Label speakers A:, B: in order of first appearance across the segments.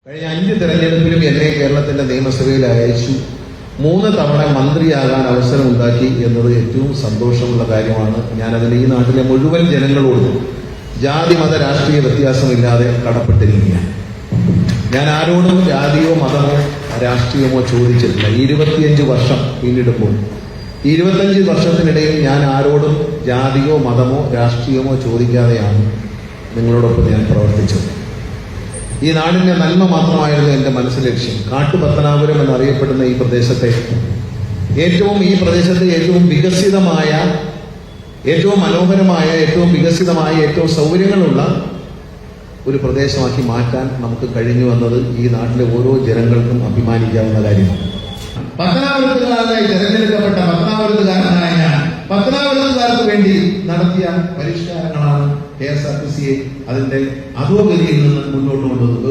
A: കഴിഞ്ഞ 5 തെരഞ്ഞെടുപ്പിലും എന്നെ കേരളത്തിന്റെ നിയമസഭയിൽ അയച്ചു 3 തവണ മന്ത്രിയാകാൻ അവസരം ഉണ്ടാക്കി എന്നത് ഏറ്റവും സന്തോഷമുള്ള കാര്യമാണ്. ഞാനതിന് ഈ നാട്ടിലെ മുഴുവൻ ജനങ്ങളോടും ജാതി മത രാഷ്ട്രീയ വ്യത്യാസമില്ലാതെ കടപ്പെട്ടിരിക്കുകയാണ്. ഞാൻ ആരോടും ജാതിയോ മതമോ രാഷ്ട്രീയമോ ചോദിച്ചിട്ടില്ല. 25 വർഷം പിന്നിടുമ്പോൾ 25 വർഷത്തിനിടയിൽ ഞാൻ ആരോടും ജാതിയോ മതമോ രാഷ്ട്രീയമോ ചോദിക്കാതെയാണ് നിങ്ങളോടൊപ്പം ഞാൻ പ്രവർത്തിച്ചത്. ഈ നാടിന്റെ നന്മ മാത്രമായിരുന്നു എന്റെ മനസ്സിലെ ലക്ഷ്യം. കാട്ടുപത്തനാപുരം എന്നറിയപ്പെടുന്ന ഈ പ്രദേശത്തെ ഏറ്റവും വികസിതമായ, ഏറ്റവും മനോഹരമായ, ഏറ്റവും വികസിതമായ, ഏറ്റവും സൗകര്യങ്ങളുള്ള ഒരു പ്രദേശമാക്കി മാറ്റാൻ നമുക്ക് കഴിഞ്ഞു വന്നത് ഈ നാട്ടിലെ ഓരോ ജനങ്ങൾക്കും അഭിമാനിക്കാവുന്ന കാര്യമാണ്. പത്തനാപുരത്തുകാരനായി തെരഞ്ഞെടുക്കപ്പെട്ട പത്തനാപുരത്തുകാരനായ ഞാൻ പത്തനാപുരത്തുകാർക്ക് വേണ്ടി നടത്തിയ പരിഷ്കാരങ്ങളാണ് KSRTCയെ അതിന്റെ അധോഗതിയിൽ നിന്ന് മുന്നോട്ട് കൊണ്ടുവന്നത്.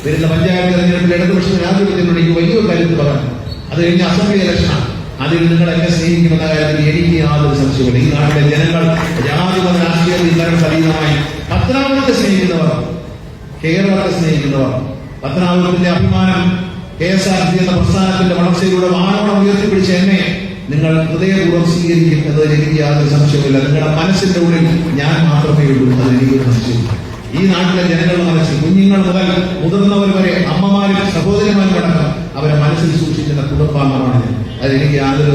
A: വരുന്ന പഞ്ചായത്ത് തെരഞ്ഞെടുപ്പിൽ ഇടതുപക്ഷ ജനാധിപത്യത്തിലൂടെ എനിക്ക് വലിയ കാര്യത്തിൽ പറയാം. അത് കഴിഞ്ഞ അസംബ്ലി ഇലക്ഷനാണ്. അതിൽ നിങ്ങൾ എന്നെ സ്നേഹിക്കുമെന്ന കാര്യത്തിൽ എനിക്ക് യാതൊരു സംശയമില്ല. ഈ നാട്ടിലെ ജനങ്ങൾ ജാതിമത രാഷ്ട്രീയത്തിൽ ഇത്തരം സലീനമായി പത്തനാപുരത്തെ സ്നേഹിക്കുന്നവർ, കേരളത്തെ സ്നേഹിക്കുന്നവർ, പത്തനാപുരത്തിന്റെ അഭിമാനം KSRTC എന്ന പ്രസ്ഥാനത്തിന്റെ വളർച്ചയിലൂടെ വാനോളം ഉയർത്തിപ്പിടിച്ച എന്നെ നിങ്ങൾ ഹൃദയപൂർവ്വം സ്വീകരിക്കും എന്നതിൽ എനിക്ക് യാതൊരു സംശയമില്ല. നിങ്ങളുടെ മനസ്സിന്റെ ഉള്ളിൽ ഞാൻ മാത്രമേ ഉള്ളൂ, അതിലെനിക്കൊരു സംശയമില്ല. ഈ നാട്ടിലെ ജനങ്ങളുടെ മനസ്സിൽ കുഞ്ഞുങ്ങൾ മുതൽ മുതിർന്നവർ വരെ, അമ്മമാരും സഹോദരിമാരും അടക്കം അവരെ മനസ്സിൽ സൂക്ഷിക്കുന്ന കുടുംബാംഗമാണ് ഞാൻ. അതിലെനിക്ക് യാതൊരു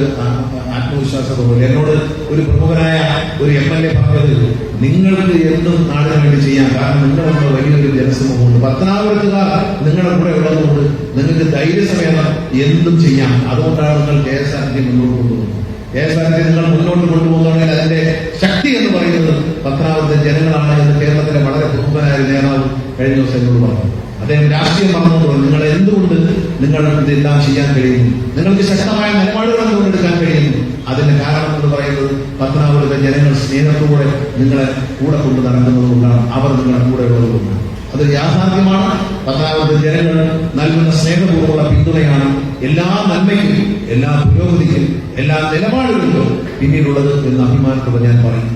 A: ആത്മവിശ്വാസവുമില്ല. എന്നോട് ഒരു പ്രമുഖനായ ഒരു MLA പറഞ്ഞത്, നിങ്ങൾക്ക് എന്തും നാടിന് വേണ്ടി ചെയ്യാം, കാരണം നിങ്ങളെന്ന വലിയൊരു ജനസമൂഹമുണ്ട്. പത്തനാപുരത്തുകാർ നിങ്ങളുടെ കൂടെ ഉള്ളതുകൊണ്ട് നിങ്ങൾക്ക് ധൈര്യസമേതം എന്തും ചെയ്യാം. അതുകൊണ്ടാണ് നിങ്ങൾ KSRTC മുന്നോട്ട് കൊണ്ടുപോകുന്നത്. KSRTC നിങ്ങൾ മുന്നോട്ട് കൊണ്ടുപോകുന്നതാണെങ്കിൽ അതിന്റെ ശക്തി എന്ന് പറയുന്നത് പത്തനാപുരത്തെ ജനങ്ങളാണ് എന്ന് കേരളത്തിലെ വളരെ പ്രമുഖനായ നേതാവ് കഴിഞ്ഞ ദിവസം എന്നോട് പറഞ്ഞു. അദ്ദേഹം രാഷ്ട്രീയം പറഞ്ഞതുകൊണ്ട് നിങ്ങൾ എന്തുകൊണ്ട് നിങ്ങൾ ഇതെല്ലാം ചെയ്യാൻ കഴിയുന്നു, നിങ്ങൾക്ക് ശക്തമായ നിലപാടുകൾ കൊണ്ടെടുക്കാൻ കഴിയുന്നു, അതിന്റെ കാരണം എന്ന് പറയുന്നത് പത്തനാപുരത്തെ ജനങ്ങൾ സ്നേഹത്തോടെ നിങ്ങളെ കൂടെ കൊണ്ട് നടക്കുന്നത് കൊണ്ടാണ്, അവർ നിങ്ങളെ കൂടെ ഉള്ളതുകൊണ്ടാണ്. അത് യാഥാർത്ഥ്യമാണ്. പത്തനാപുരത്തെ ജനങ്ങൾ നൽകുന്ന സ്നേഹപൂർവ്വമുള്ള പിന്തുണയാണ് എല്ലാ നന്മയ്ക്കും, എല്ലാ പുരോഗതിക്കും, എല്ലാ നിലപാടുകളിലും പിന്നീടുള്ളത് എന്ന് അഭിമാനത്തോടെ ഞാൻ പറയും.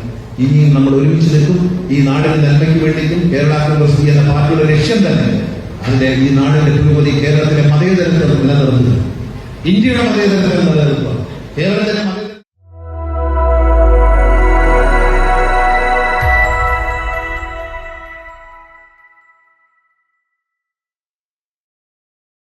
A: ഇനിയും നമ്മൾ ഒരുമിച്ച് നിൽക്കും. ഈ നാടിന്റെ നന്മയ്ക്ക് വേണ്ടിയിട്ടും കേരള കോൺഗ്രസ് എന്ന പാർട്ടിയുടെ ലക്ഷ്യം തന്നെ അതിന്റെ ഈ നാടിന്റെ പുരോഗതി, കേരളത്തിലെ മതേതരത്വം നിലനിർത്തുക, ഇന്ത്യയുടെ മതേതരത്വം നിലനിർത്തുക, കേരളത്തിലെ